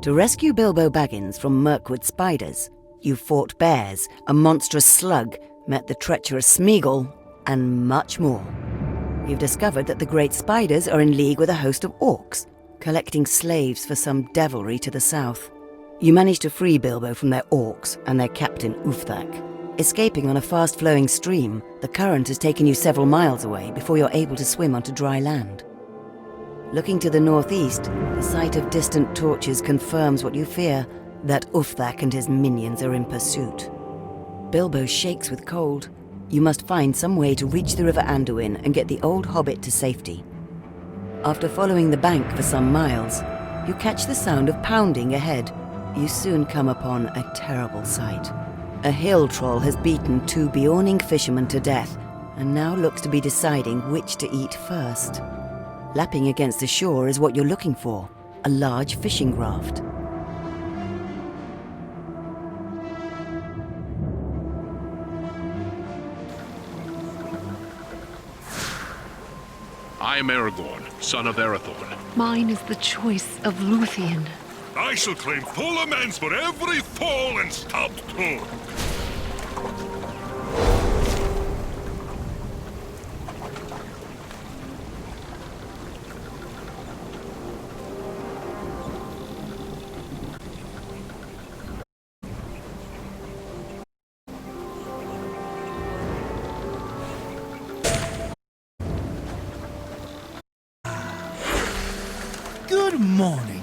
To rescue Bilbo Baggins from Mirkwood spiders, you fought bears, a monstrous slug, met the treacherous Smeagol, and much more. You've discovered that the great spiders are in league with a host of orcs, collecting slaves for some devilry to the south. You manage to free Bilbo from their orcs and their captain Ulfthak. Escaping on a fast-flowing stream, the current has taken you several miles away before you're able to swim onto dry land. Looking to the northeast, the sight of distant torches confirms what you fear, that Ulfthak and his minions are in pursuit. Bilbo shakes with cold. You must find some way to reach the River Anduin and get the old hobbit to safety. After following the bank for some miles, you catch the sound of pounding ahead. You soon come upon a terrible sight. A hill troll has beaten 2 Beorning fishermen to death, and now looks to be deciding which to eat first. Lapping against the shore is what you're looking for, a large fishing raft. I am Aragorn, son of Arathorn. Mine is the choice of Luthien. I shall claim full amends for every fall and stubbed toe. Good morning.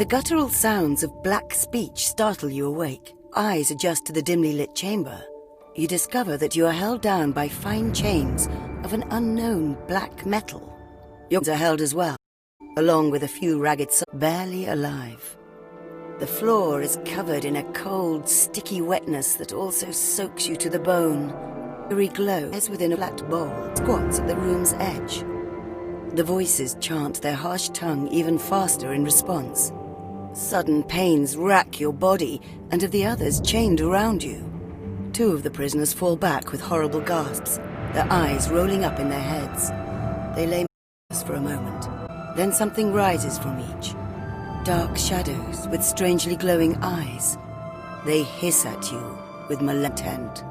The guttural sounds of black speech startle you awake. Eyes adjust to the dimly lit chamber. You discover that you are held down by fine chains of an unknown black metal. Your are held as well, along with a few ragged souls, barely alive. The floor is covered in a cold, sticky wetness that also soaks you to the bone. A eerie glow is within a flat bowl, squats at the room's edge. The voices chant their harsh tongue even faster in response. Sudden pains rack your body, and of the others chained around you. 2 of the prisoners fall back with horrible gasps, their eyes rolling up in their heads. They lay motionless for a moment. Then something rises from each. Dark shadows with strangely glowing eyes. They hiss at you with malevolent intent.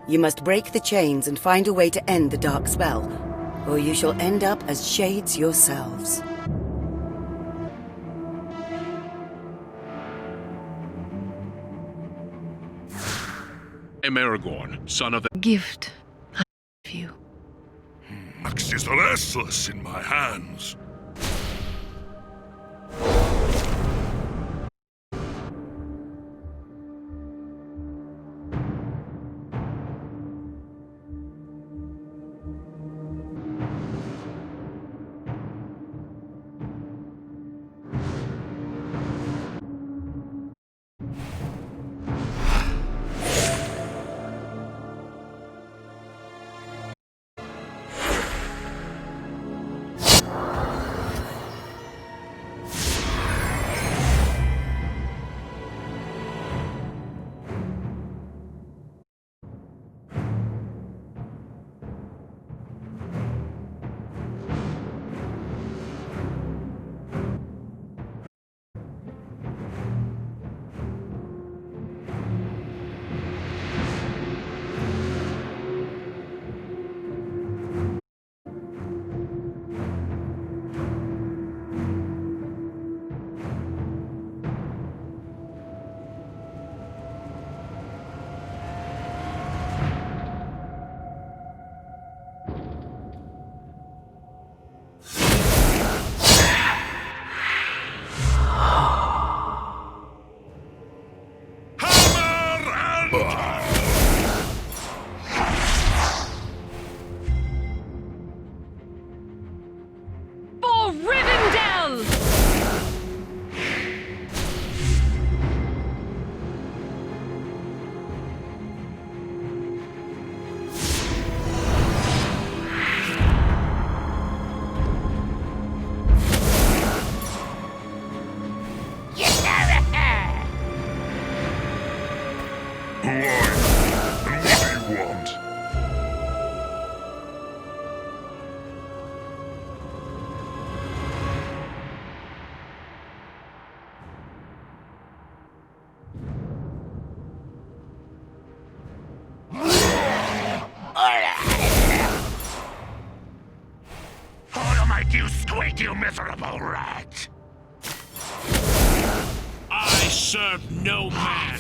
You must break the chains and find a way to end the dark spell, or you shall end up as shades yourselves. I am Aragorn, son of the Gift I give you. Axe is restless in my hands. For Rivendell! Who are you? And what do you want? I'll make you squeak, you miserable rat! I serve no man.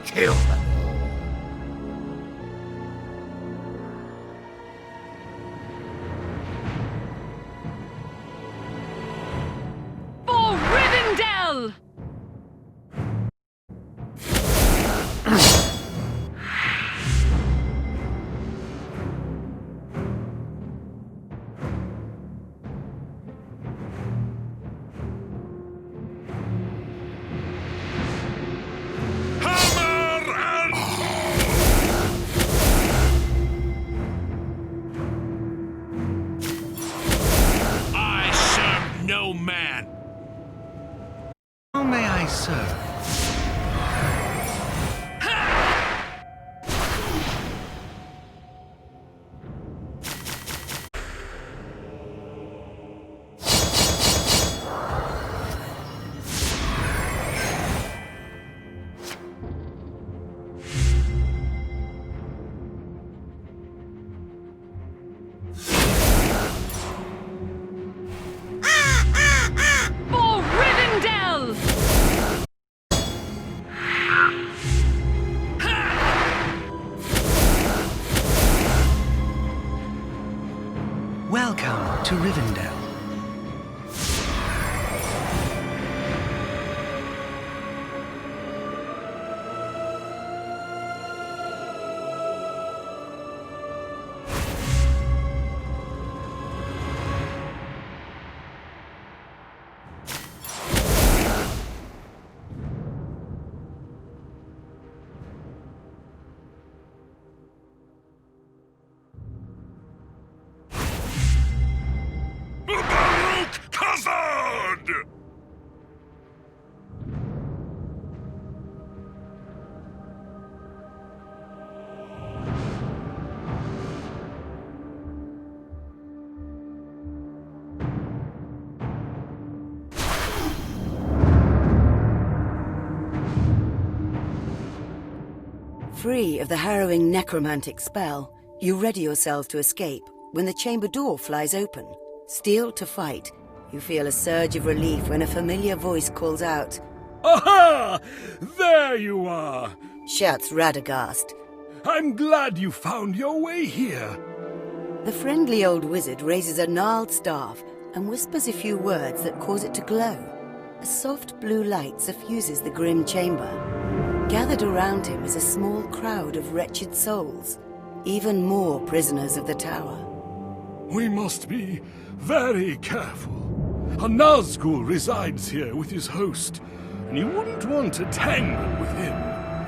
Kill them. For Rivendell! Hammer and I serve no man. How may I serve? For Rivendell! Welcome to Rivendell. Baruch Khazad! Free of the harrowing necromantic spell, you ready yourselves to escape when the chamber door flies open. Steeled to fight, you feel a surge of relief when a familiar voice calls out, Aha! There you are! shouts Radagast. I'm glad you found your way here. The friendly old wizard raises a gnarled staff and whispers a few words that cause it to glow. A soft blue light suffuses the grim chamber. Gathered around him is a small crowd of wretched souls, even more prisoners of the tower. We must be very careful. A Nazgul resides here with his host, and you wouldn't want to tangle with him.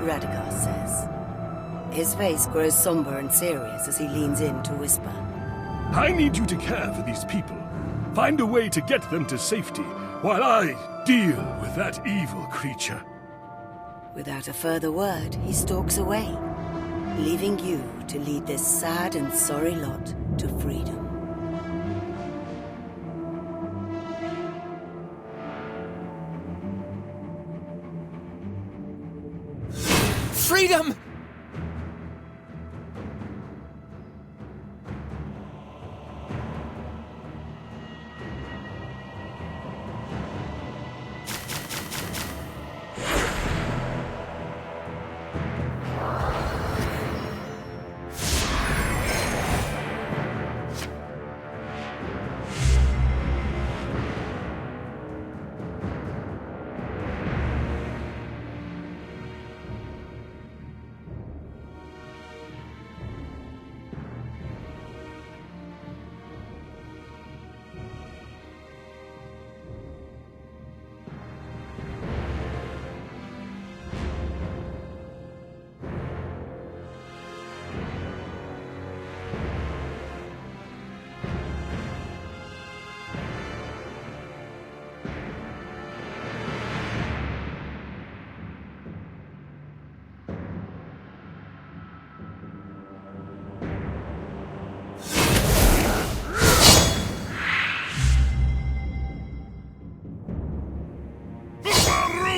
Radagast says. His face grows somber and serious as he leans in to whisper. I need you to care for these people. Find a way to get them to safety while I deal with that evil creature. Without a further word, he stalks away, leaving you to lead this sad and sorry lot to freedom. Freedom!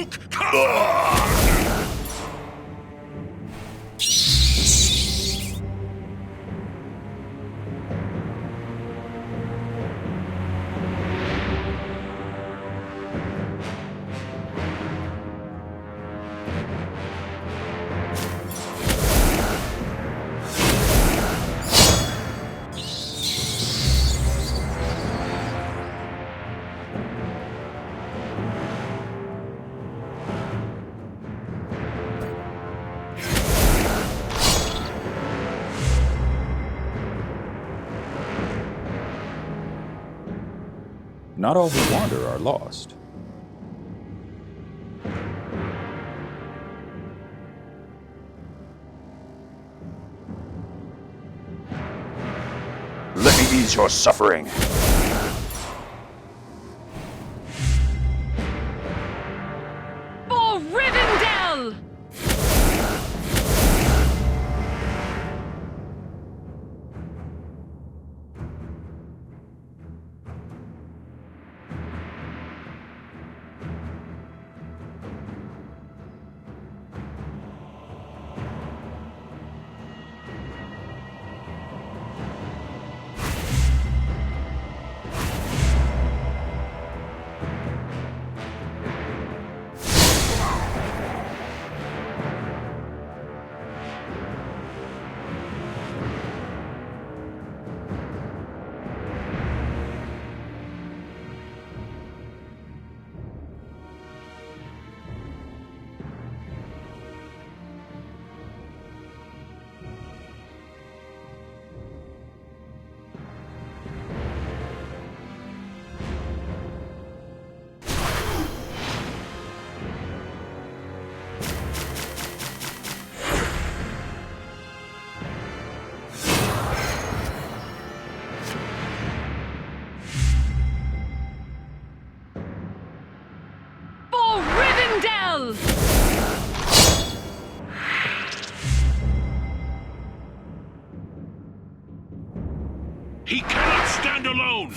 look coward! Not all who wander are lost. Let me ease your suffering. For Rivendell! For Rivendell! He cannot stand alone!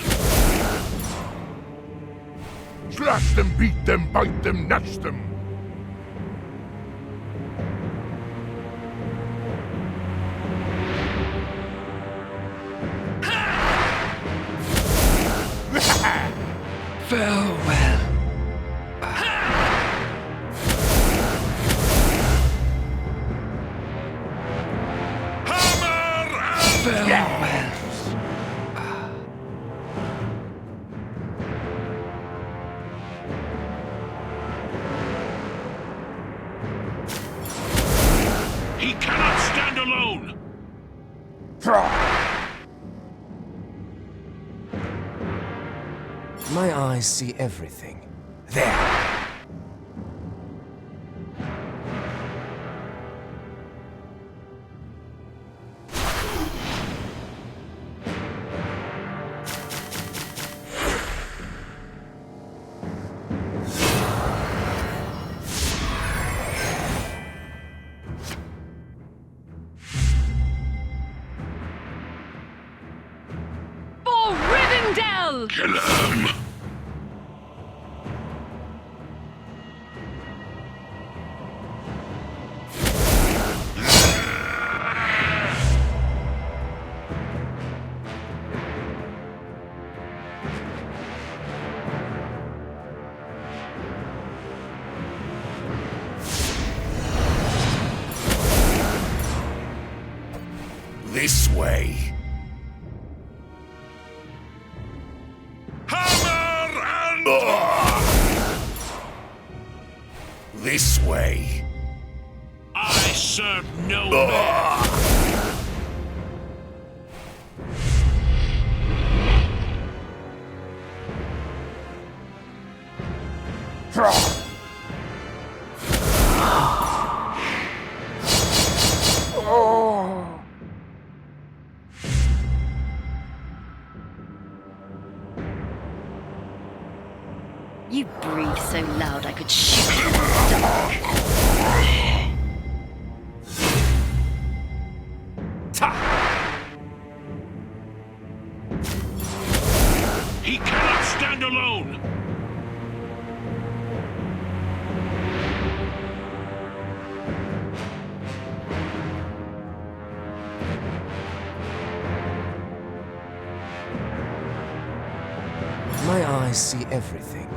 Slash them, beat them, bite them, gnash them! Farewell. Hammer and Farewell. He cannot stand alone! My eyes see everything. There. For Rivendell! Kill him! this way. Hammer and... This way. I serve no man! You breathe so loud I could shoot you in the dark. He cannot stand alone! My eyes see everything.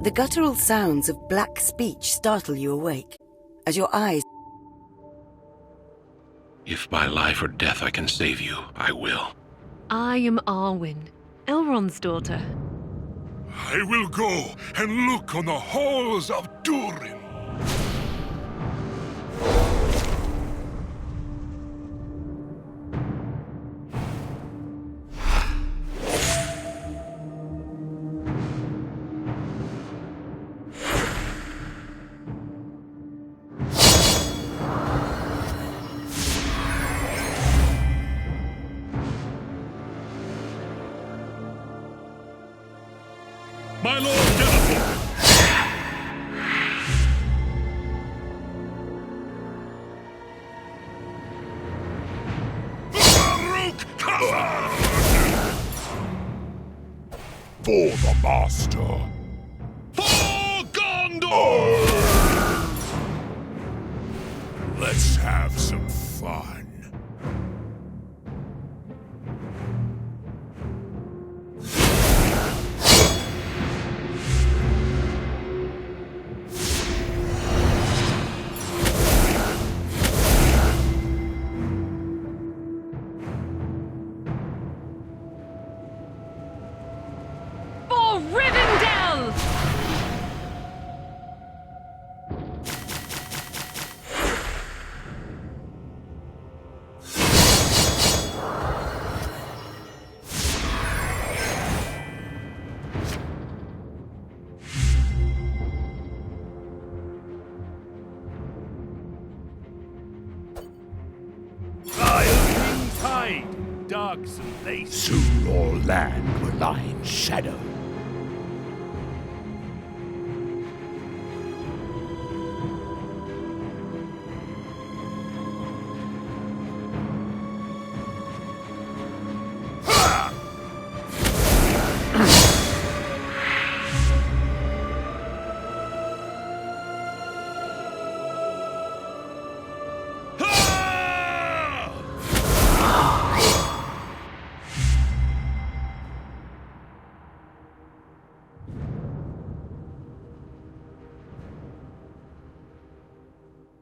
The guttural sounds of black speech startle you awake. As your eyes... If by life or death I can save you, I will. I am Arwen, Elrond's daughter. I will go and look on the halls of Durin. My Lord Denethor! Farouk Khazad! For the Master! For Gondor! Let's have some fun. For Rivendell! Tide, darksome place. Soon all land will lie in shadow.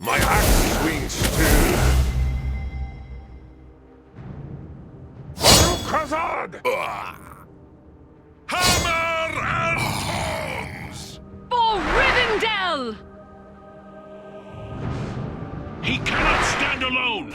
My axe swings too. Farouk Khazad! Hammer and tongs! For Rivendell! He cannot stand alone!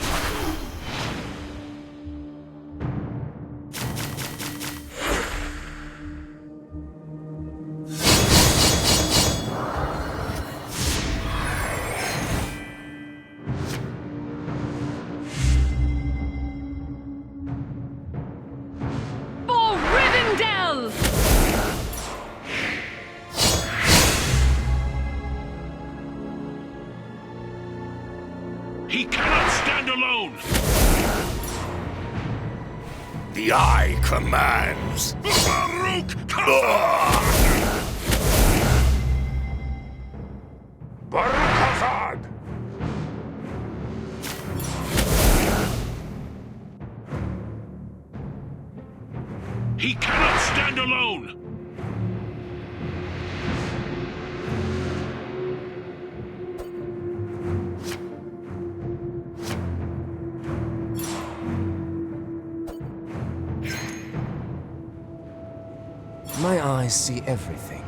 For Rivendell! He cannot stand alone! The Eye commands! Farouk Khazad! Farouk Khazad! He cannot stand alone! My eyes see everything.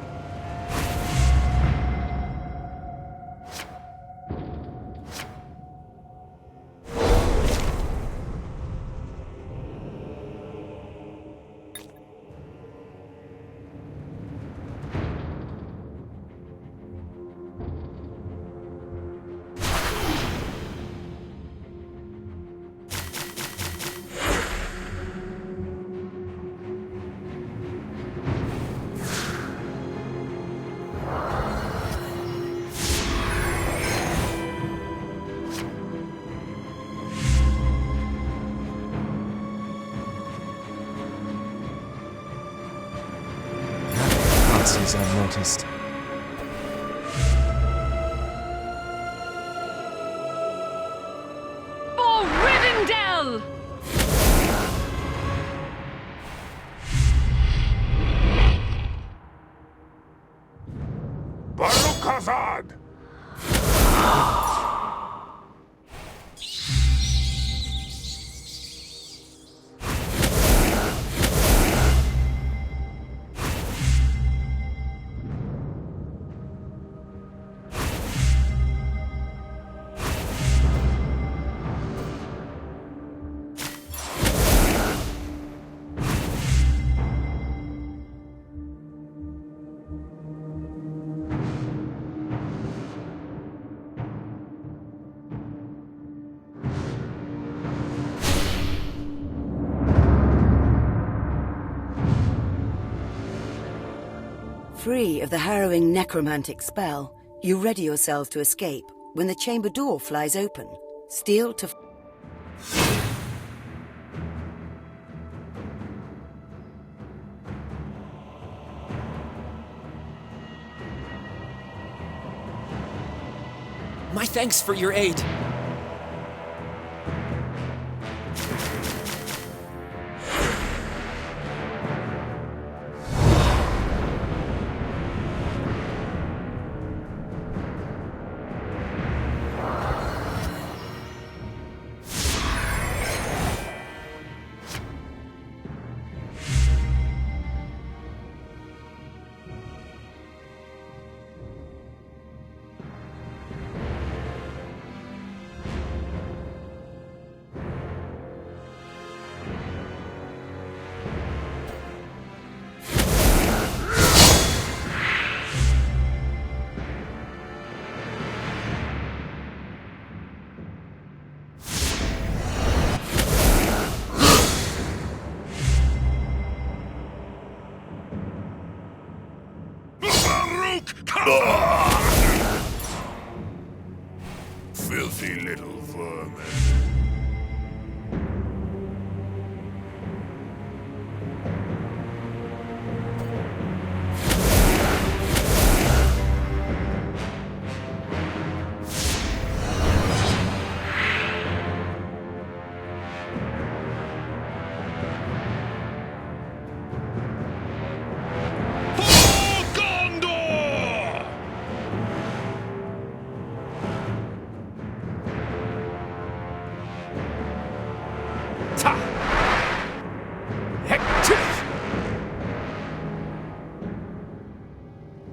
always unnoticed. For Rivendell! Baruch-Hazad! Free of the harrowing necromantic spell, you ready yourselves to escape when the chamber door flies open. Steel to... My thanks for your aid. Filthy little vermin.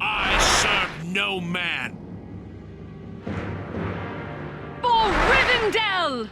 I serve no man. For Rivendell!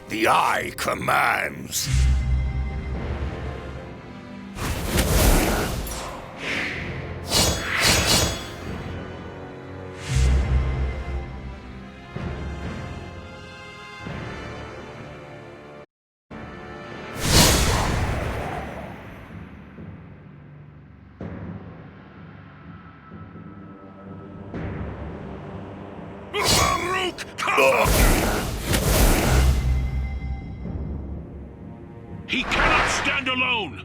The Eye commands. He cannot stand alone.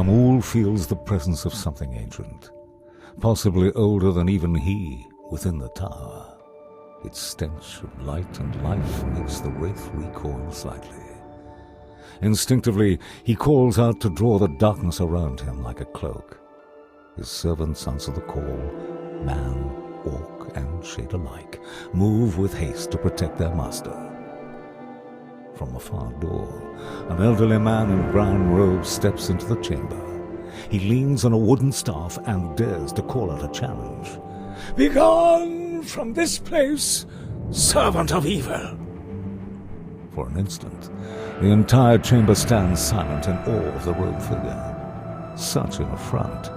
Khamul feels the presence of something ancient, possibly older than even he, within the tower. Its stench of light and life makes the wraith recoil slightly. Instinctively, he calls out to draw the darkness around him like a cloak. His servants answer the call. Man, orc, and shade alike move with haste to protect their master. From a far door, an elderly man in brown robes steps into the chamber. He leans on a wooden staff and dares to call out a challenge. "Begone from this place, servant of evil!" For an instant, the entire chamber stands silent in awe of the robed figure. Such an affront.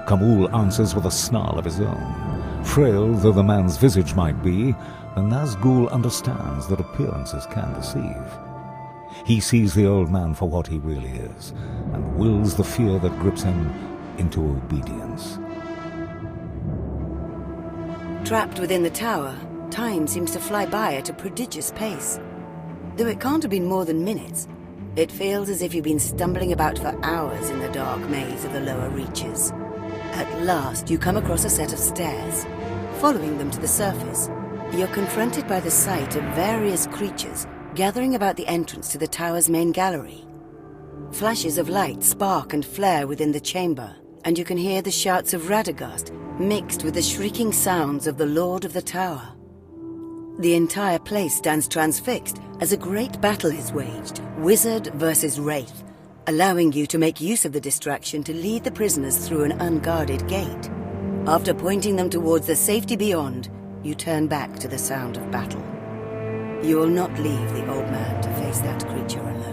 Khamul answers with a snarl of his own. Frail though the man's visage might be, the Nazgul understands that appearances can deceive. He sees the old man for what he really is, and wills the fear that grips him into obedience. Trapped within the tower, time seems to fly by at a prodigious pace. Though it can't have been more than minutes, it feels as if you've been stumbling about for hours in the dark maze of the lower reaches. At last, you come across a set of stairs. Following them to the surface, you're confronted by the sight of various creatures gathering about the entrance to the tower's main gallery. Flashes of light spark and flare within the chamber, and you can hear the shouts of Radagast mixed with the shrieking sounds of the Lord of the Tower. The entire place stands transfixed as a great battle is waged, wizard versus wraith, allowing you to make use of the distraction to lead the prisoners through an unguarded gate. After pointing them towards the safety beyond, you turn back to the sound of battle. You will not leave the old man to face that creature alone.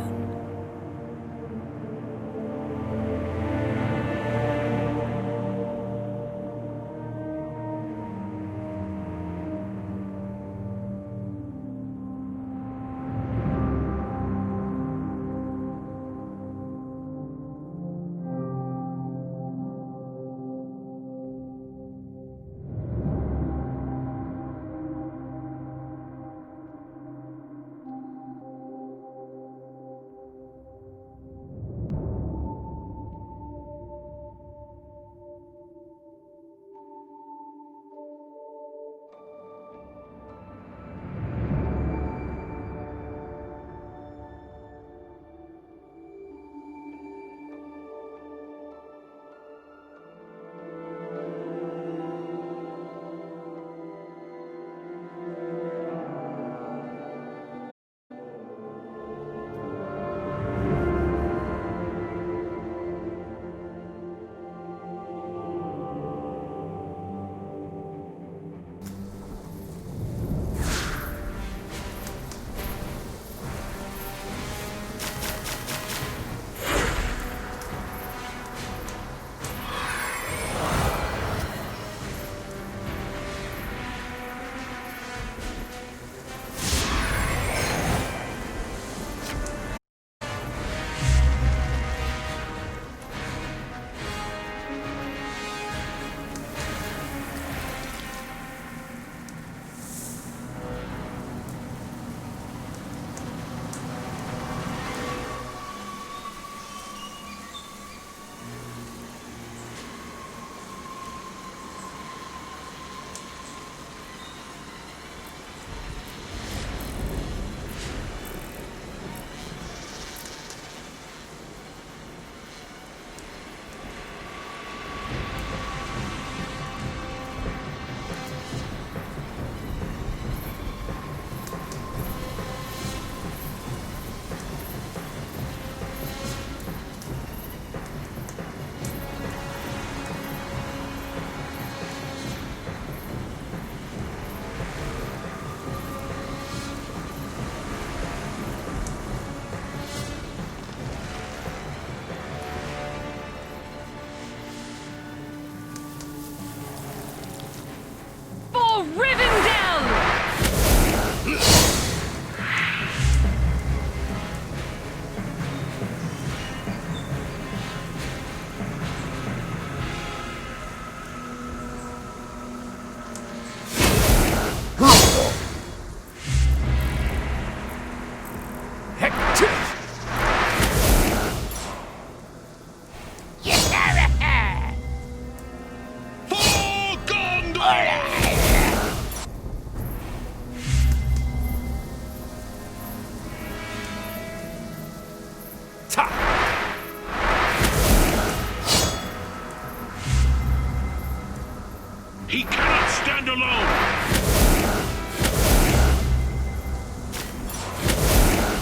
alone!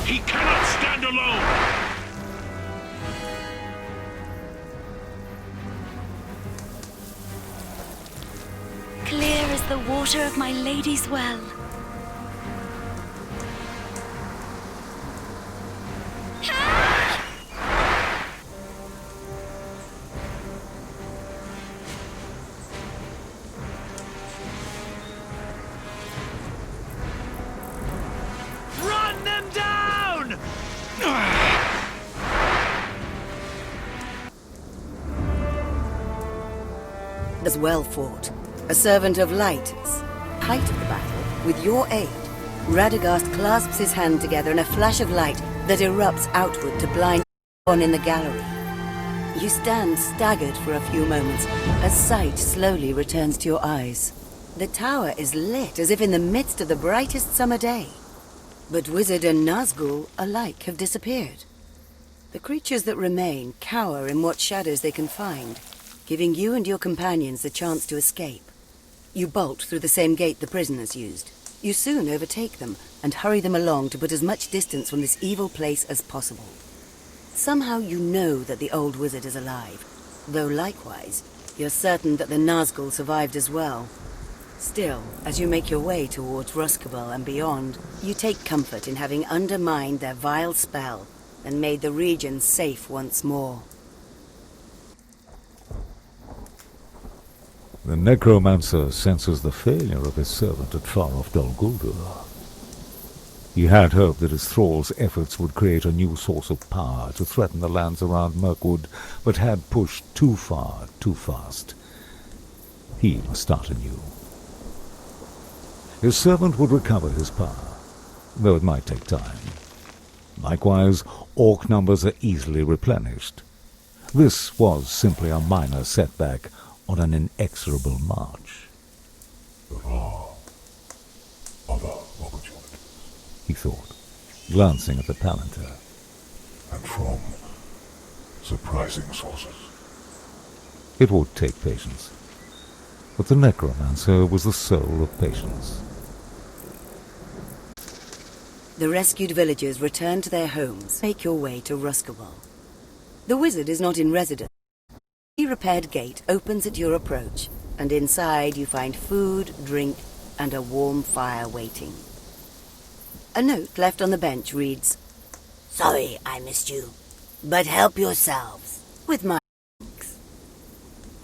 He cannot stand alone! Clear as the water of my lady's well. Run them down! As well fought. A servant of light. Height of the battle, with your aid, Radagast clasps his hand together in a flash of light that erupts outward to blind one in the gallery. You stand staggered for a few moments as sight slowly returns to your eyes. The tower is lit as if in the midst of the brightest summer day. But Wizard and Nazgul alike have disappeared. The creatures that remain cower in what shadows they can find, giving you and your companions the chance to escape. You bolt through the same gate the prisoners used. You soon overtake them and hurry them along to put as much distance from this evil place as possible. Somehow you know that the old wizard is alive, though likewise, you're certain that the Nazgul survived as well. Still, as you make your way towards Rhosgobel and beyond, you take comfort in having undermined their vile spell and made the region safe once more. The necromancer senses the failure of his servant at far-off Dol Guldur. He had hoped that his thrall's efforts would create a new source of power to threaten the lands around Mirkwood, but had pushed too far, too fast. He must start anew. His servant would recover his power, though it might take time. Likewise, orc numbers are easily replenished. This was simply a minor setback on an inexorable march. There are other opportunities, he thought, glancing at the Palantir. and from surprising sources. It would take patience. But the necromancer was the soul of patience. The rescued villagers return to their homes. Make your way to Rhosgobel. The wizard is not in residence. A repaired gate opens at your approach, and inside you find food, drink, and a warm fire waiting. A note left on the bench reads, "Sorry I missed you, but help yourselves with my thanks."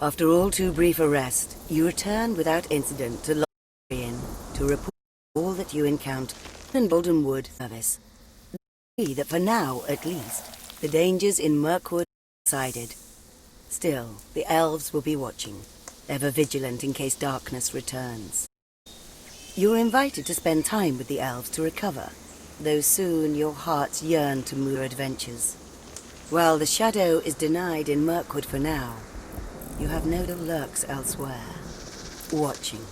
After all too brief a rest, you return without incident to Longyearbyen Inn to report all that you encounter in Bolton Wood service. See that for now, at least, the dangers in Mirkwood are subsided. Still, the elves will be watching, ever vigilant in case darkness returns. You are invited to spend time with the elves to recover, though soon your hearts yearn to more adventures. While the shadow is denied in Mirkwood for now, you have no doubt lurks elsewhere, watching.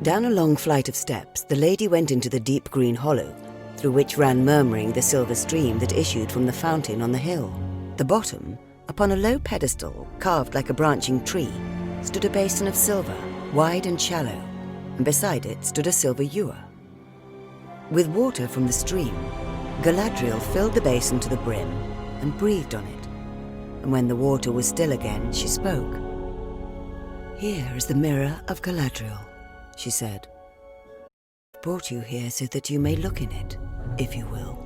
Down a long flight of steps, the lady went into the deep green hollow, through which ran murmuring the silver stream that issued from the fountain on the hill. The bottom, upon a low pedestal carved like a branching tree, stood a basin of silver, wide and shallow, and beside it stood a silver ewer. With water from the stream, Galadriel filled the basin to the brim and breathed on it. And when the water was still again, she spoke. "Here is the mirror of Galadriel," she said. "I brought you here so that you may look in it, if you will."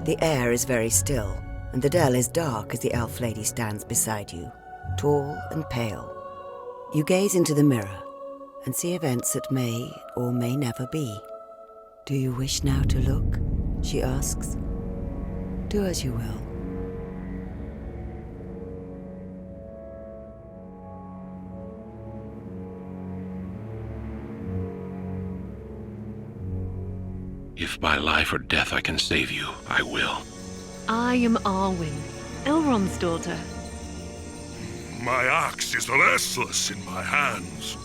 The air is very still, and the dell is dark as the elf lady stands beside you, tall and pale. You gaze into the mirror and see events that may or may never be. Do you wish now to look? She asks. Do as you will. If by life or death I can save you, I will. I am Arwen, Elrond's daughter. My axe is restless in my hands.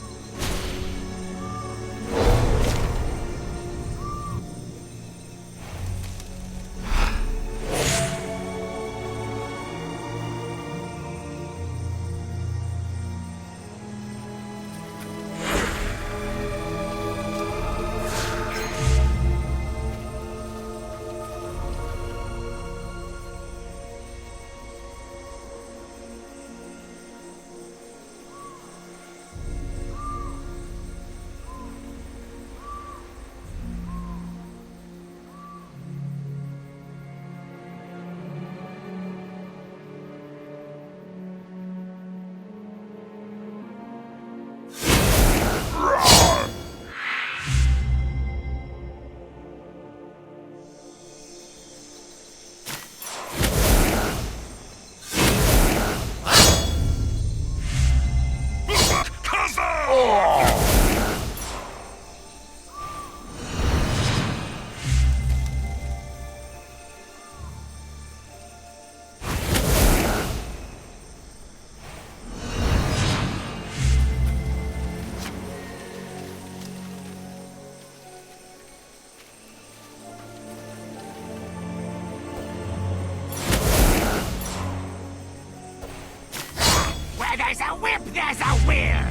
There's a whip, there's a will!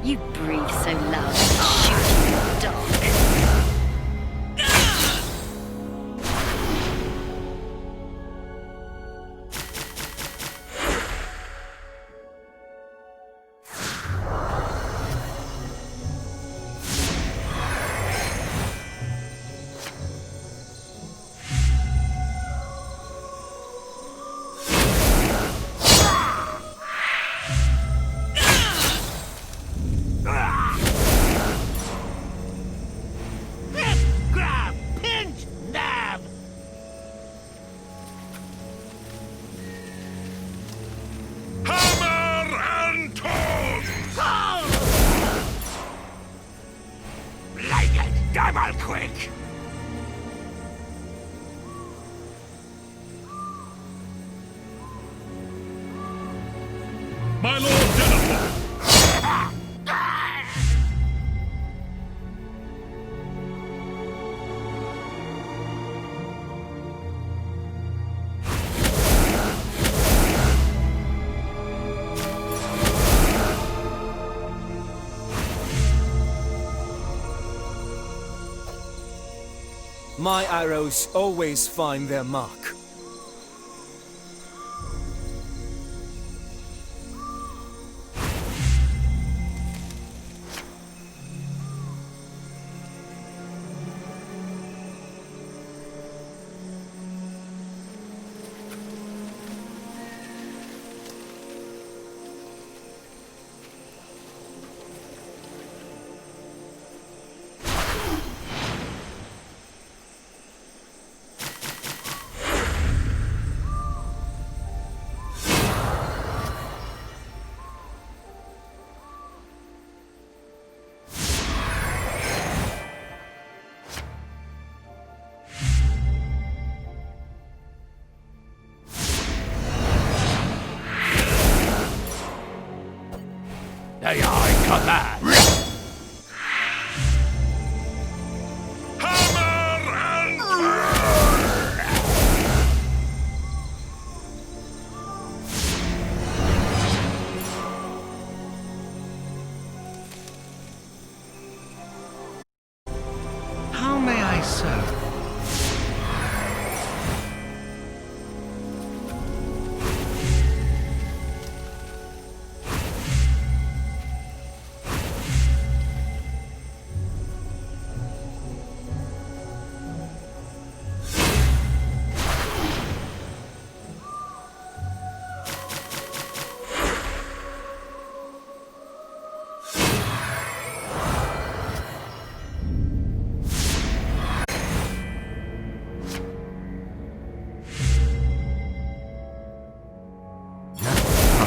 You breathe so loud I could shoot you in the dark. Double quick! My Lord Denethor! My arrows always find their mark.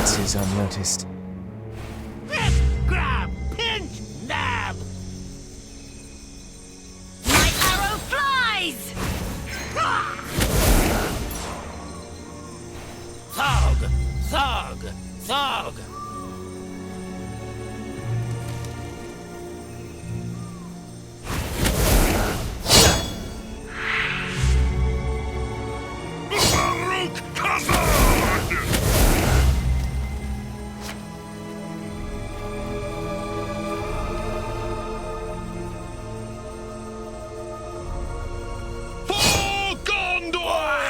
passes unnoticed. Fist grab! Pinch! Nab! My arrow flies! Thog! Thog! Thog! Baruch Khazad! For Gondor!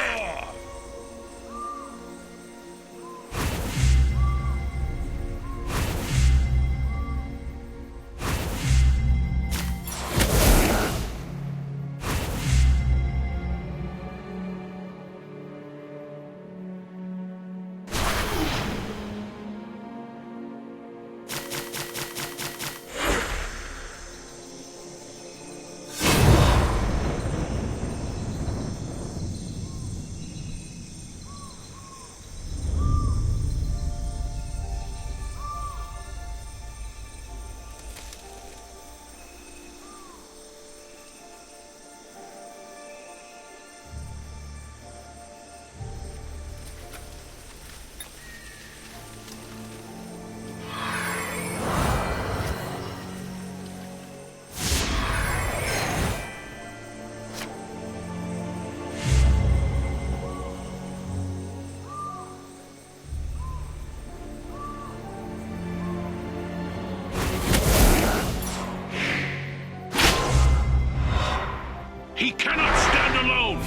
He cannot stand alone!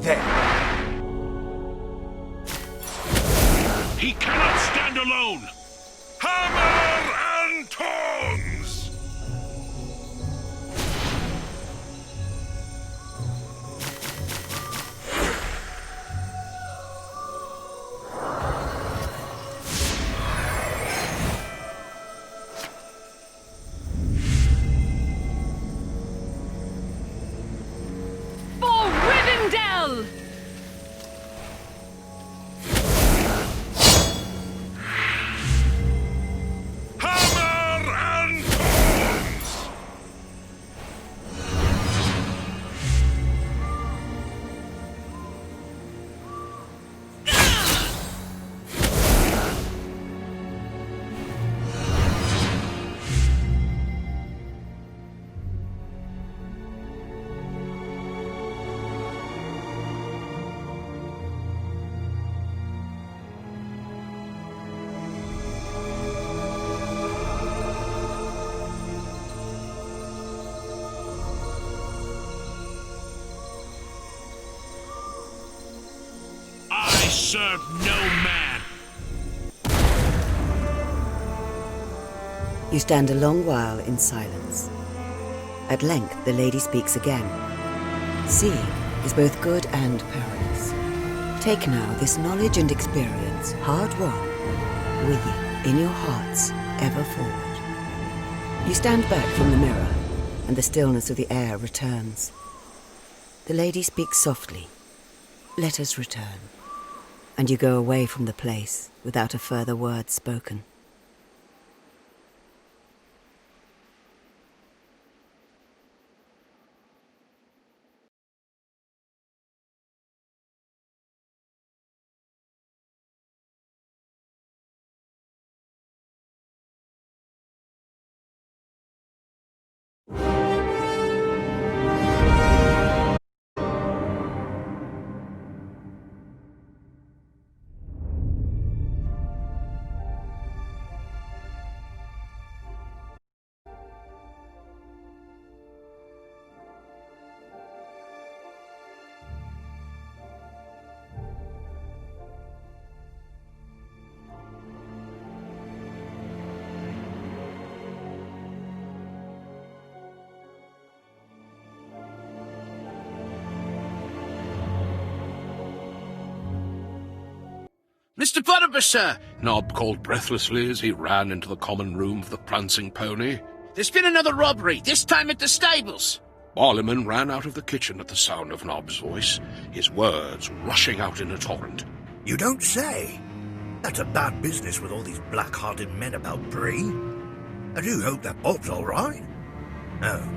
There. He cannot stand alone! Hammer and tongs! For Rivendell! Hammer and tongs! I serve no man! You stand a long while in silence. At length, the lady speaks again. Seeing is both good and perilous. Take now this knowledge and experience, hard-won, with you in your hearts, ever forward. You stand back from the mirror, and the stillness of the air returns. The lady speaks softly. Let us return. And you go away from the place without a further word spoken. Mr. Barnabas, sir! Nob called breathlessly as he ran into the common room of the Prancing Pony. There's been another robbery, this time at the stables. Barliman ran out of the kitchen at the sound of Nob's voice, his words rushing out in a torrent. You don't say? That's a bad business with all these black-hearted men about Bree. I do hope that Bob's all right. Oh,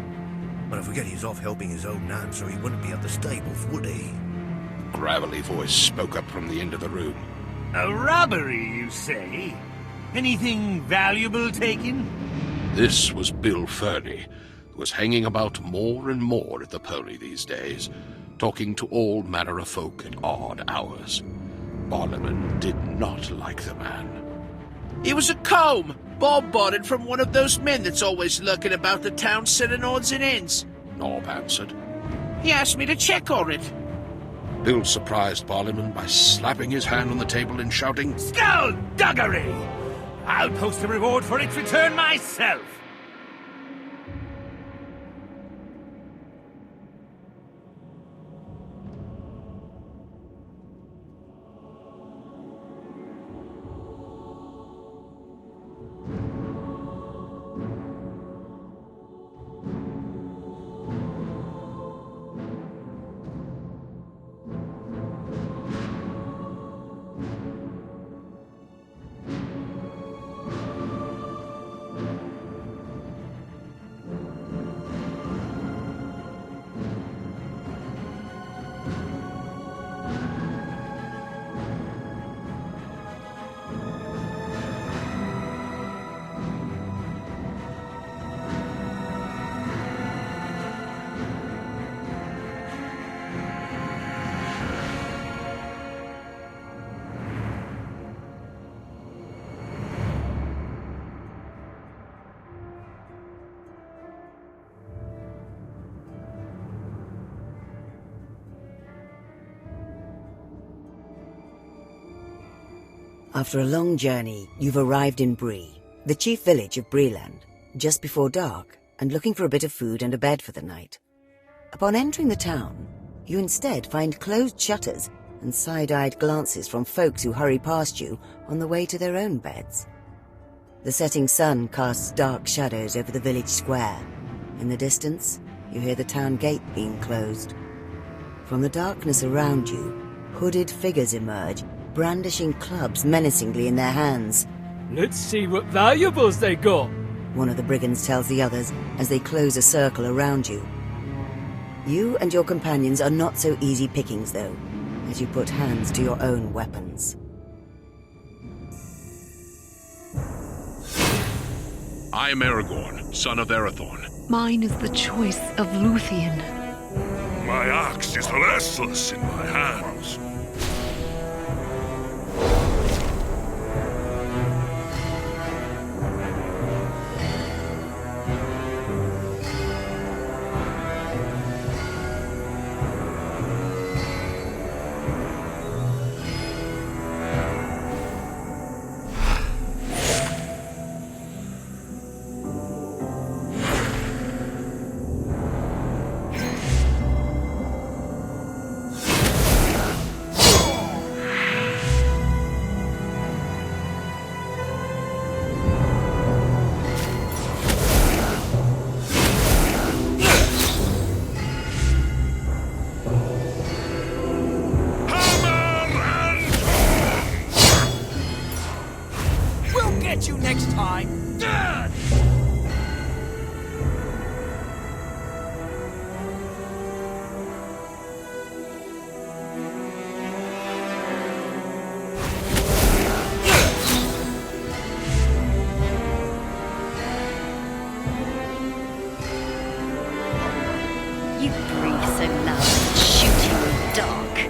well, I forget he's off helping his old nan, so he wouldn't be at the stables, would he? A gravelly voice spoke up from the end of the room. A robbery, you say? Anything valuable taken? This was Bill Fernie, who was hanging about more and more at the Pony these days, talking to all manner of folk at odd hours. Barliman did not like the man. It was a comb. Bob bought it from one of those men that's always lurking about the town selling odds and ends, Nob answered. He asked me to check on it. Bill surprised Barliman by slapping his hand on the table and shouting, Skullduggery! I'll post a reward for its return myself! After a long journey, you've arrived in Bree, the chief village of Breeland, just before dark, and looking for a bit of food and a bed for the night. Upon entering the town, you instead find closed shutters and side-eyed glances from folks who hurry past you on the way to their own beds. The setting sun casts dark shadows over the village square. In the distance, you hear the town gate being closed. From the darkness around you, hooded figures emerge, brandishing clubs menacingly in their hands. Let's see what valuables they got, one of the brigands tells the others as they close a circle around you. You and your companions are not so easy pickings, though, as you put hands to your own weapons. I am Aragorn, son of Arathorn. Mine is the choice of Luthien. My axe is restless in my hands. You next time. You breathe so loud I could shoot you in the dark.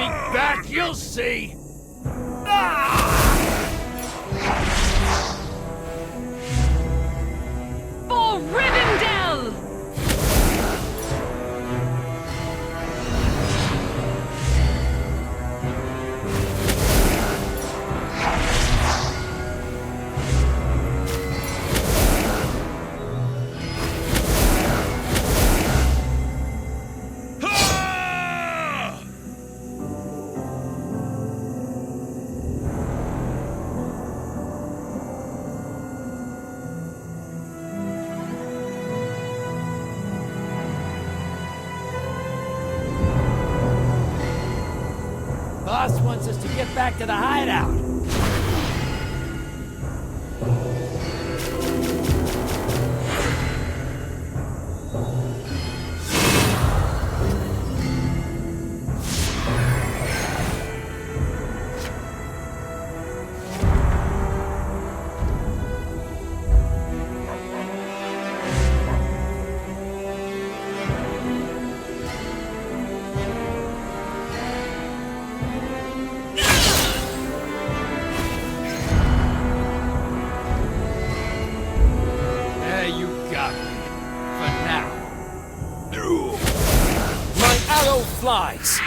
me back, you'll see! For Rivendell! Boss wants us to get back to the hideout. Flies.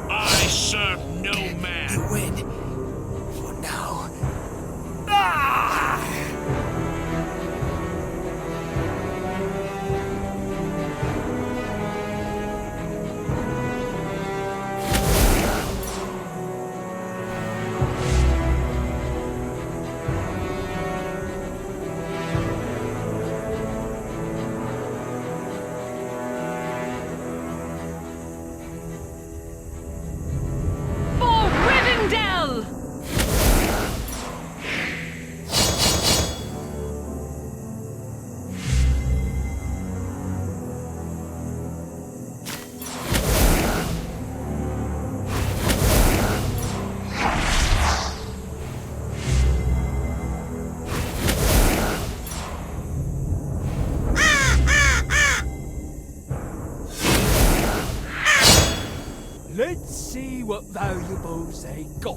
I serve no man. You win. For now. Ah! Let's see what valuables they got.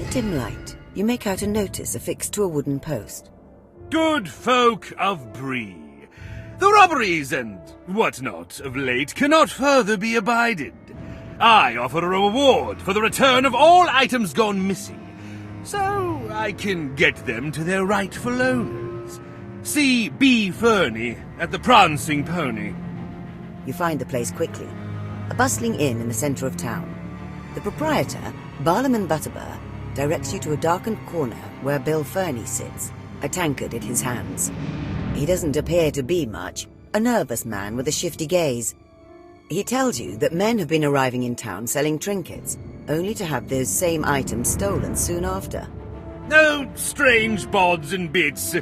Dim light, you make out a notice affixed to a wooden post. Good folk of Bree, the robberies and whatnot of late cannot further be abided. I offer a reward for the return of all items gone missing, so I can get them to their rightful owners. See B. Fernie at the Prancing Pony. You find the place quickly. A bustling inn in the centre of town. The proprietor, Barlaman Butterbur, directs you to a darkened corner where Bill Fernie sits, a tankard in his hands. He doesn't appear to be much, a nervous man with a shifty gaze. He tells you that men have been arriving in town selling trinkets, only to have those same items stolen soon after. No strange bods and bits,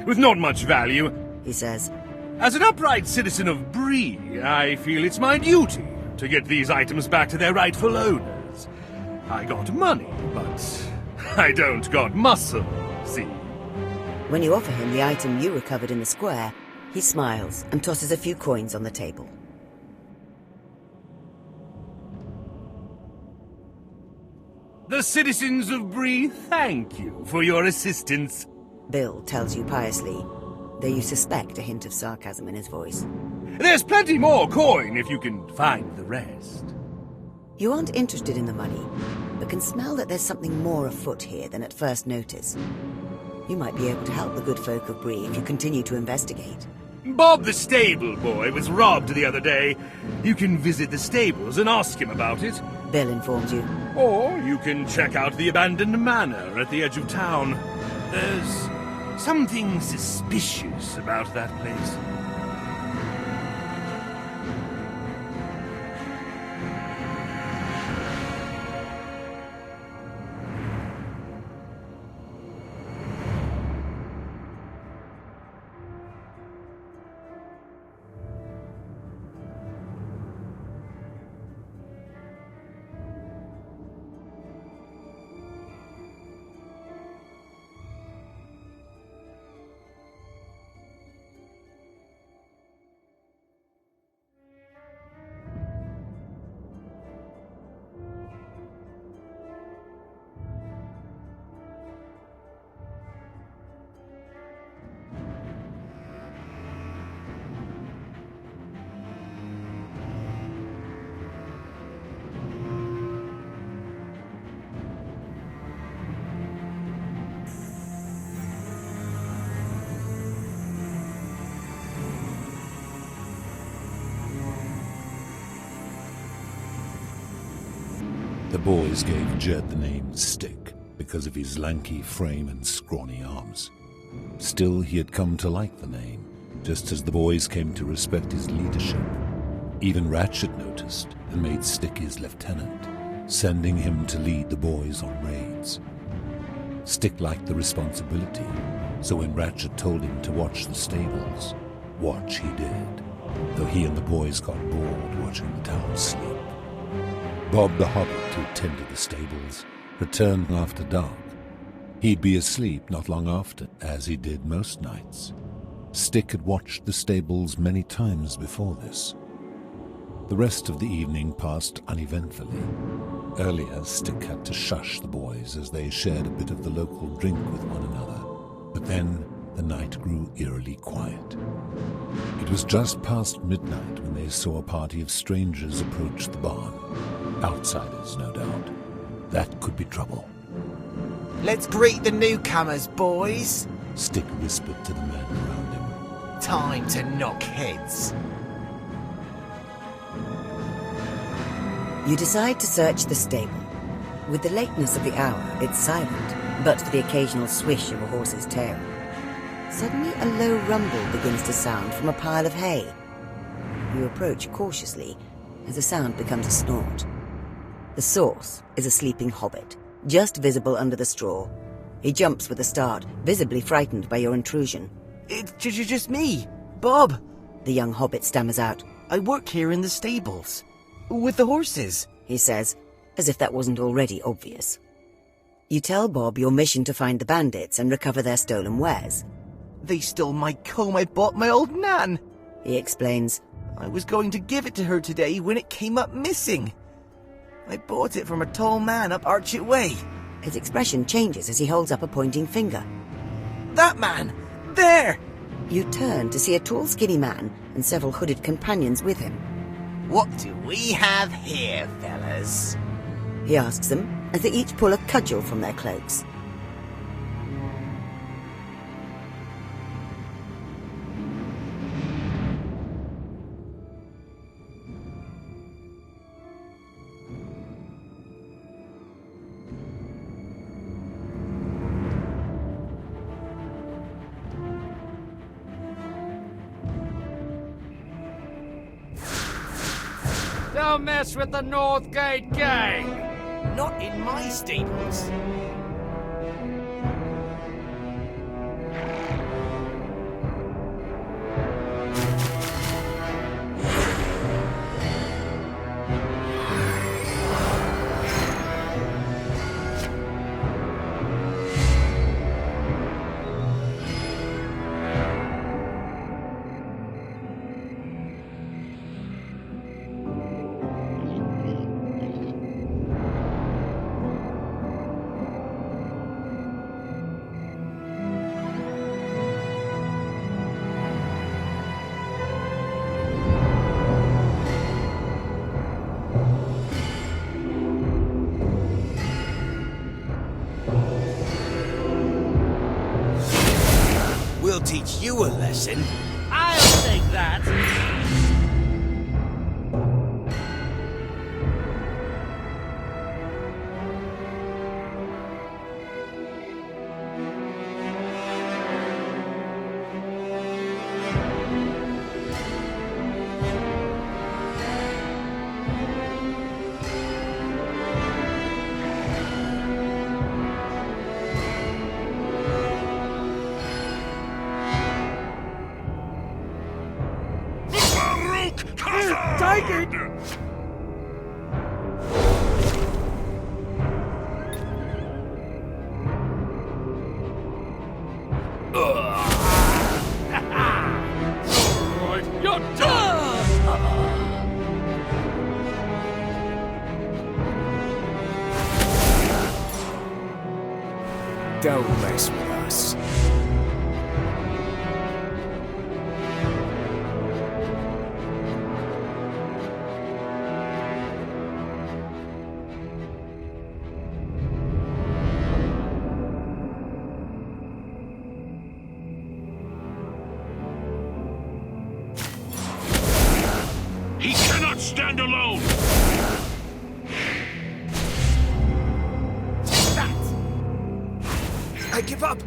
with not much value, he says. As an upright citizen of Bree, I feel it's my duty to get these items back to their rightful owners. I got money, but I don't got muscle, see? When you offer him the item you recovered in the square, he smiles and tosses a few coins on the table. The citizens of Bree thank you for your assistance, Bill tells you piously, though you suspect a hint of sarcasm in his voice. There's plenty more coin if you can find the rest. You aren't interested in the money, but can smell that there's something more afoot here than at first notice. You might be able to help the good folk of Bree if you continue to investigate. Bob the stable boy was robbed the other day. You can visit the stables and ask him about it. Bill informs you. Or you can check out the abandoned manor at the edge of town. There's something suspicious about that place. The boys gave Jed the name Stick because of his lanky frame and scrawny arms. Still, he had come to like the name, just as the boys came to respect his leadership. Even Ratchet noticed and made Stick his lieutenant, sending him to lead the boys on raids. Stick liked the responsibility, so when Ratchet told him to watch the stables, watch he did, though he and the boys got bored watching the town sleep. Bob the Hobbit, who tended the stables, returned after dark. He'd be asleep not long after, as he did most nights. Stick had watched the stables many times before this. The rest of the evening passed uneventfully. Earlier, Stick had to shush the boys as they shared a bit of the local drink with one another. But then the night grew eerily quiet. It was just past midnight when they saw a party of strangers approach the barn. Outsiders, no doubt. That could be trouble. Let's greet the newcomers, boys. Stick whispered to the men around him. Time to knock heads. You decide to search the stable. With the lateness of the hour, it's silent, but for the occasional swish of a horse's tail. Suddenly, a low rumble begins to sound from a pile of hay. You approach cautiously as the sound becomes a snort. The source is a sleeping hobbit, just visible under the straw. He jumps with a start, visibly frightened by your intrusion. It's just me, Bob. The young hobbit stammers out. I work here in the stables. With the horses, he says, as if that wasn't already obvious. You tell Bob your mission to find the bandits and recover their stolen wares. They stole my comb I bought my old Nan, he explains. I was going to give it to her today when it came up missing. I bought it from a tall man up Archett Way. His expression changes as he holds up a pointing finger. That man! There! You turn to see a tall, skinny man and several hooded companions with him. What do we have here, fellas? He asks them as they each pull a cudgel from their cloaks. Don't mess with the Northgate gang! Not in my stables. We'll teach you a lesson. I'll take that. Take it! Alright, you're done! Don't mess with us. He cannot stand alone! I give up!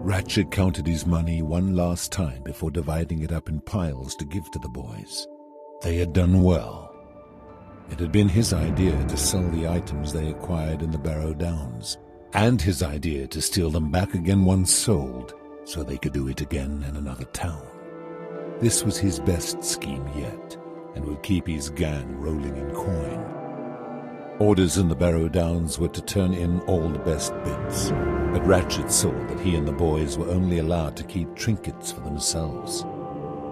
Ratchet counted his money one last time before dividing it up in piles to give to the boys. They had done well. It had been his idea to sell the items they acquired in the Barrow Downs, and his idea to steal them back again once sold, so they could do it again in another town. This was his best scheme yet, and would keep his gang rolling in coin. Orders in the Barrow Downs were to turn in all the best bits, but Ratchet saw that he and the boys were only allowed to keep trinkets for themselves.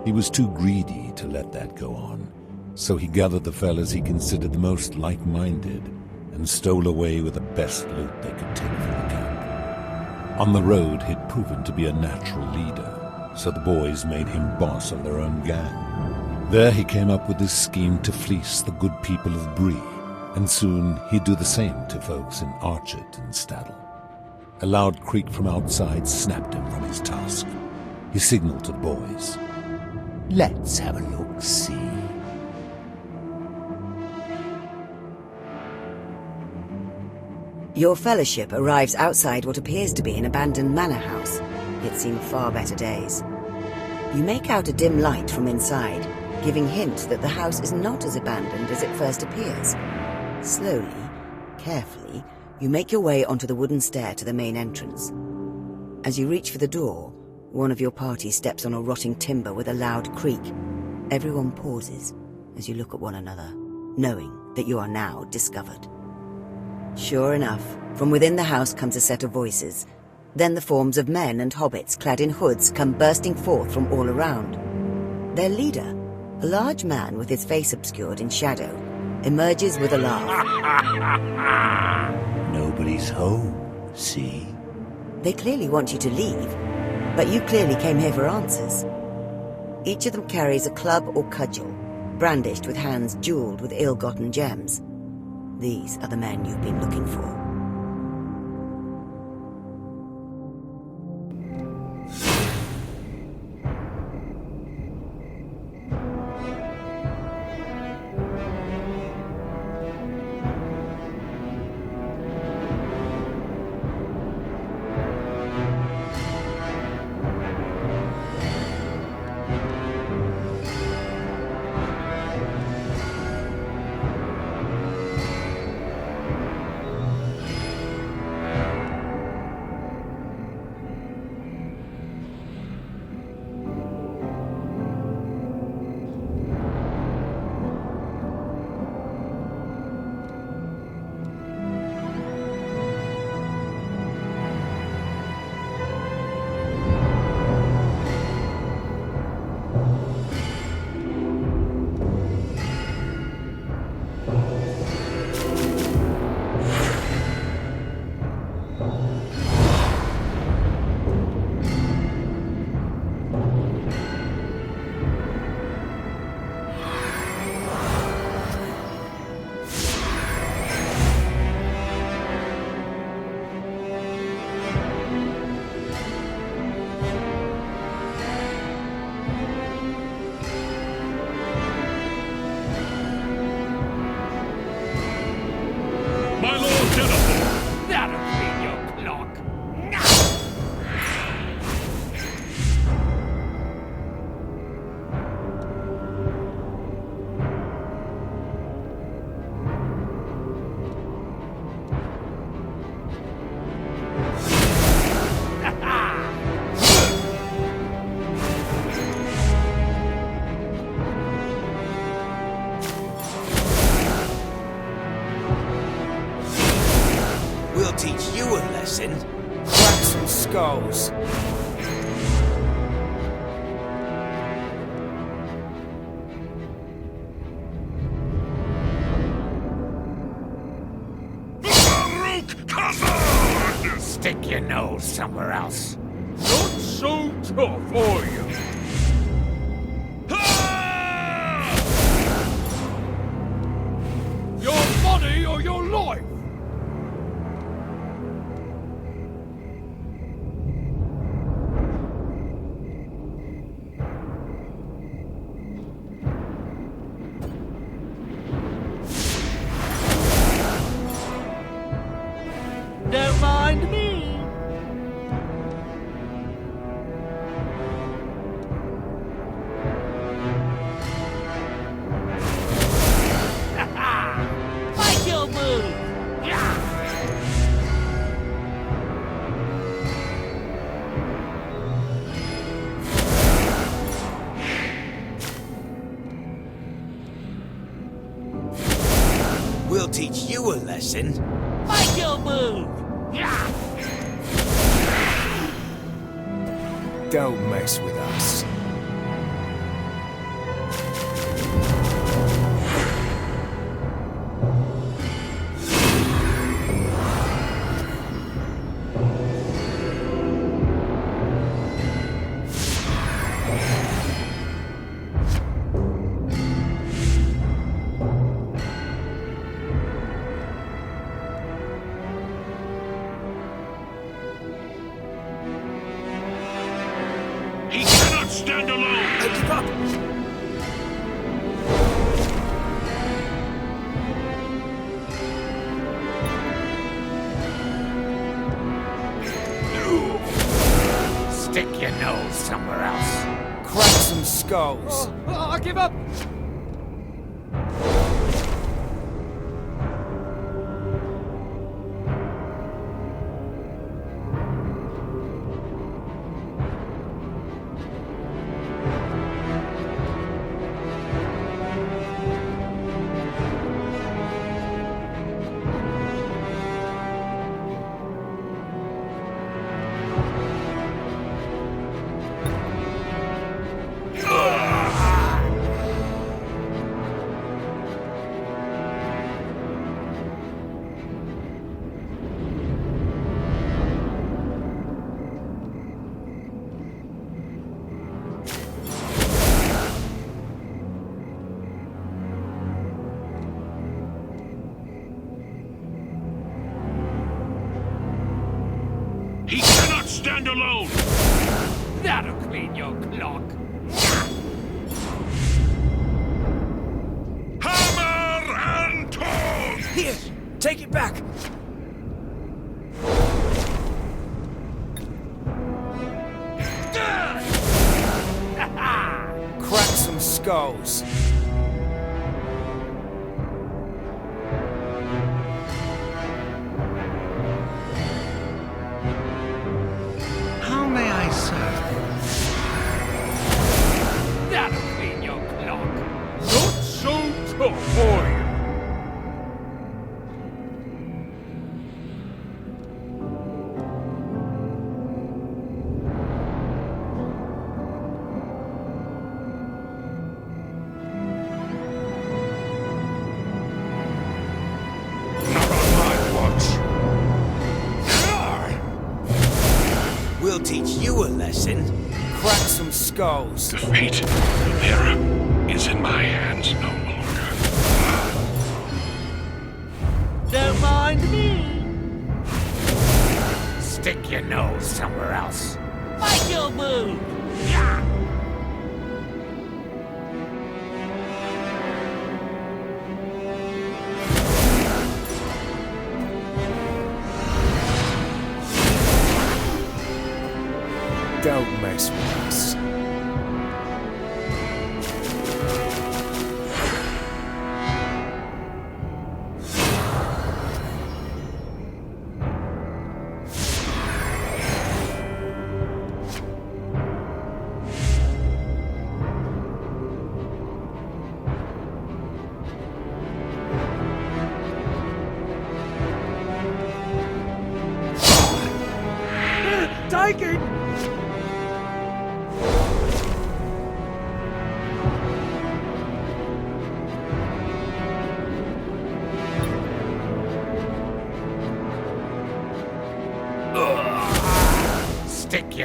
He was too greedy to let that go on, so he gathered the fellas he considered the most like-minded and stole away with the best loot they could take from the camp. On the road, he'd proven to be a natural leader, so the boys made him boss of their own gang. There he came up with this scheme to fleece the good people of Bree, and soon he'd do the same to folks in Archet and Staddle. A loud creak from outside snapped him from his task. He signaled to the boys. Let's have a look-see. Your fellowship arrives outside what appears to be an abandoned manor house. It's seen far better days. You make out a dim light from inside, giving hint that the house is not as abandoned as it first appears. Slowly, carefully, you make your way onto the wooden stair to the main entrance. As you reach for the door, one of your party steps on a rotting timber with a loud creak. Everyone pauses as you look at one another, knowing that you are now discovered. Sure enough, from within the house comes a set of voices. Then the forms of men and hobbits clad in hoods come bursting forth from all around. Their leader, a large man with his face obscured in shadow, emerges with a laugh. Nobody's home, see? They clearly want you to leave, but you clearly came here for answers. Each of them carries a club or cudgel, brandished with hands jeweled with ill-gotten gems. These are the men you've been looking for. lesson? Crack some skulls. Stick your nose somewhere else. Not so tough, are you? Your money or your life? Don't mind me. Make your move. We'll teach you a lesson. Make your move. Don't mess with us. He cannot stand alone! Keep up! Stick your nose somewhere else. Crack some skulls. I give up. He cannot stand alone! That'll clean your clock. Hammer and tongs! Here, take it back. Crack some skulls. How may I serve? That'll clean your clock. Not so tough, are you? Not on my watch! We'll teach you a lesson. Crack some skulls. The fate of the mirror is in my hands no longer. Don't mind me. Stick your nose somewhere else. Make your move. Don't mess with us.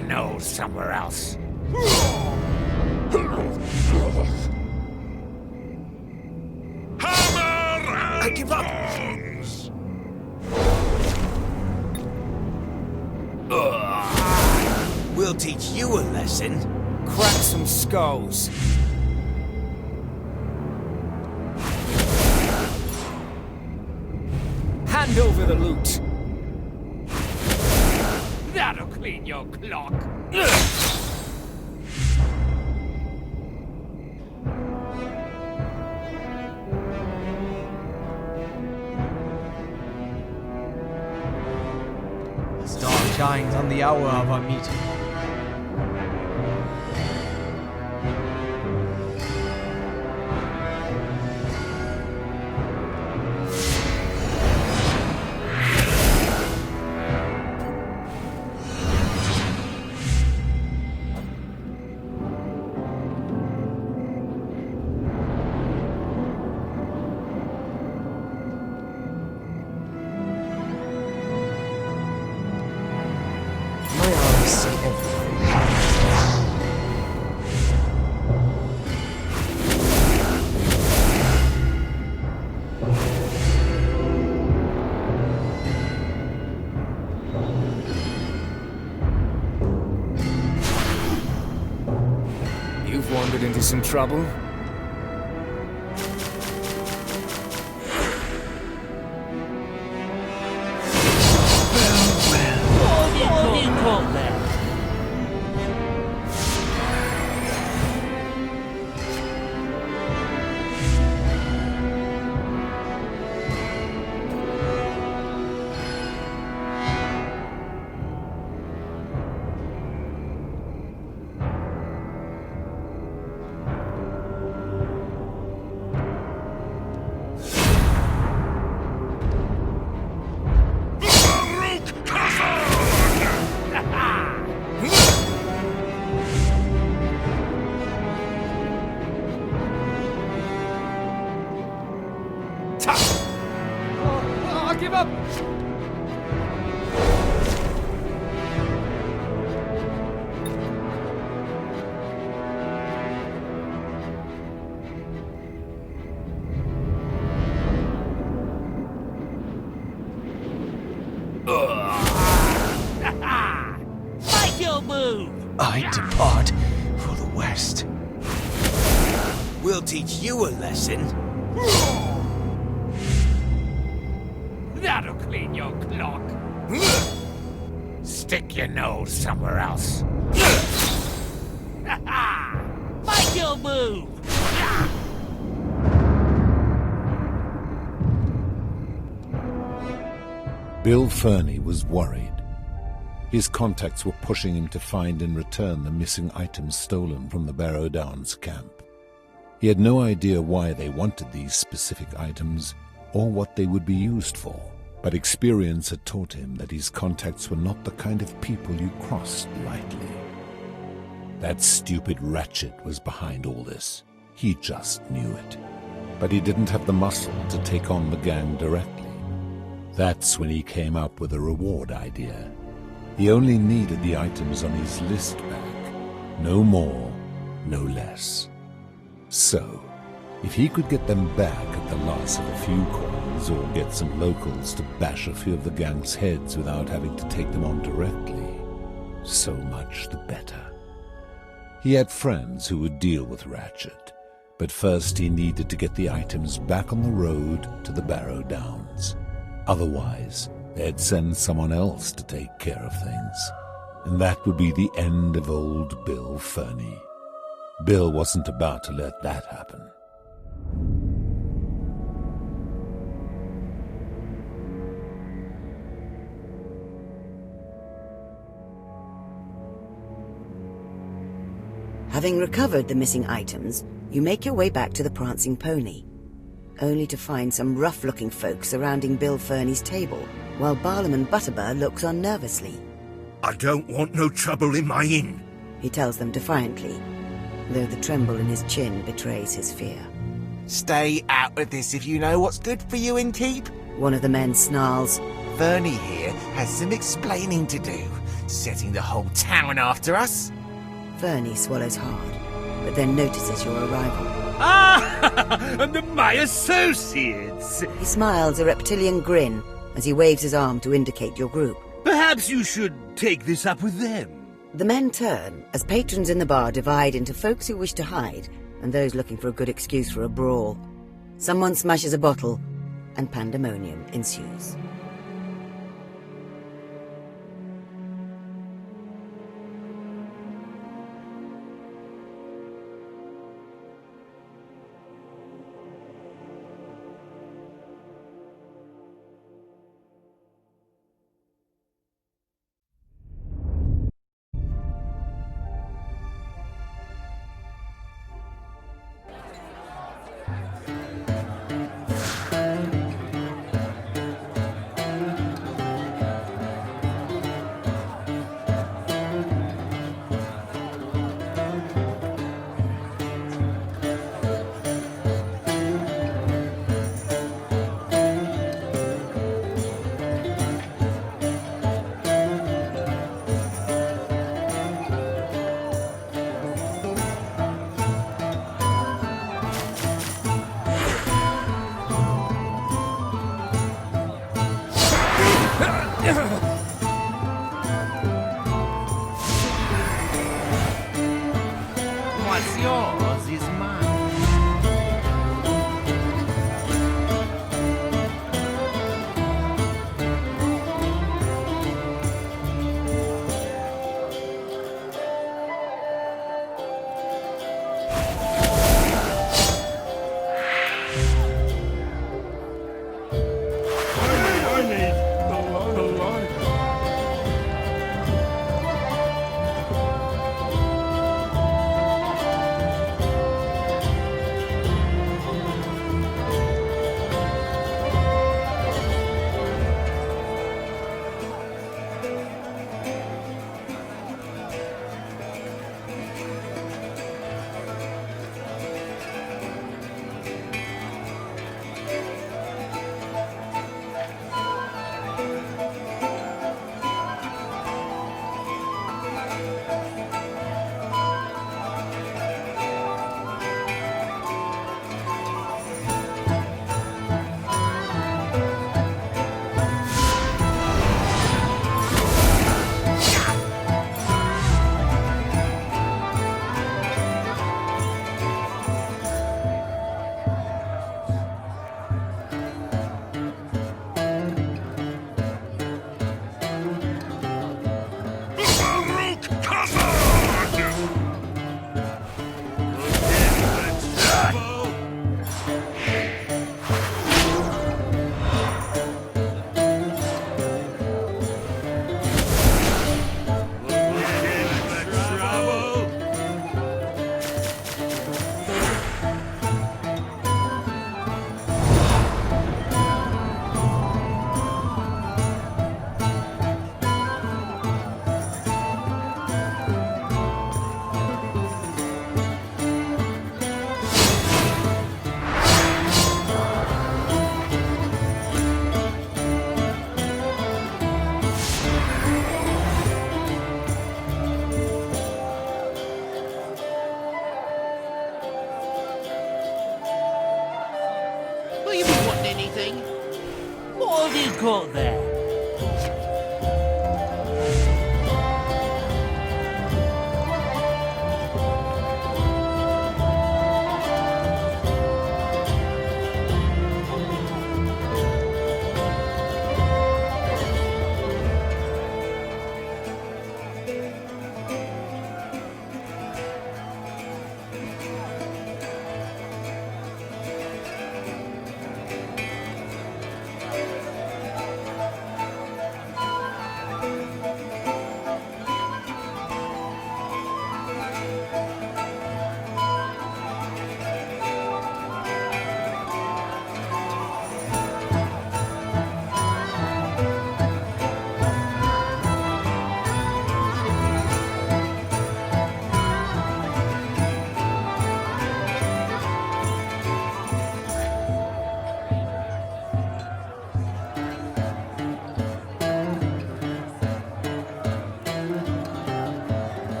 your nose somewhere else. I give up! We'll teach you a lesson. Crack some skulls. Hand over the loot. That'll clean your clock. The star shines on the hour of our meeting. You've wandered into some trouble. I give up! Make your move! I depart for the west. We'll teach you a lesson. That'll clean your clock. Stick your nose somewhere else. Make your move! Bill Ferny was worried. His contacts were pushing him to find and return the missing items stolen from the Barrow Downs camp. He had no idea why they wanted these specific items or what they would be used for, but experience had taught him that his contacts were not the kind of people you crossed lightly. That stupid Ratchet was behind all this. He just knew it. But he didn't have the muscle to take on the gang directly. That's when he came up with a reward idea. He only needed the items on his list back. No more, no less. So, if he could get them back at the loss of a few coins, or get some locals to bash a few of the gang's heads without having to take them on directly, so much the better. He had friends who would deal with Ratchet, but first he needed to get the items back on the road to the Barrow Downs. Otherwise, they'd send someone else to take care of things, and that would be the end of old Bill Ferny. Bill wasn't about to let that happen. Having recovered the missing items, you make your way back to the Prancing Pony, only to find some rough-looking folk surrounding Bill Ferny's table, while Barlaam Butterbur looks on nervously. I don't want no trouble in my inn, he tells them defiantly, though the tremble in his chin betrays his fear. Stay out of this if you know what's good for you in keep. One of the men snarls. Ferny here has some explaining to do, Setting the whole town after us? Fernie swallows hard, but then notices your arrival. Ah! And my associates! He smiles a reptilian grin as he waves his arm to indicate your group. Perhaps you should take this up with them. The men turn as patrons in the bar divide into folks who wish to hide and those looking for a good excuse for a brawl. Someone smashes a bottle, and pandemonium ensues. What's yours is mine. I need the line. Will you be wanting anything? What have you got there?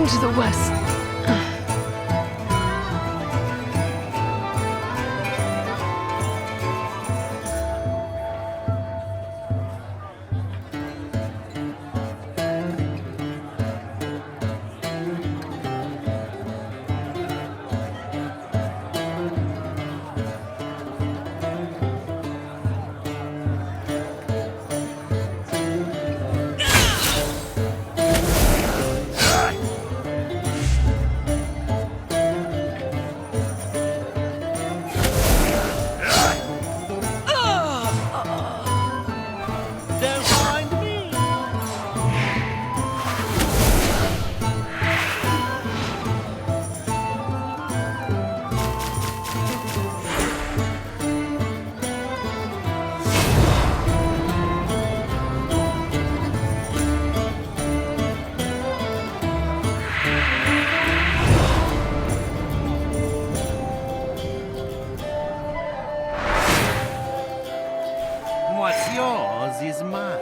to the west. What's yours is mine.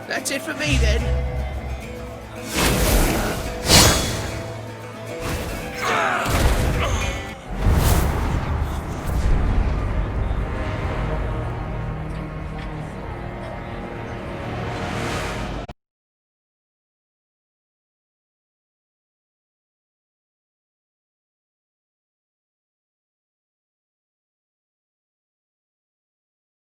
That's it for me then.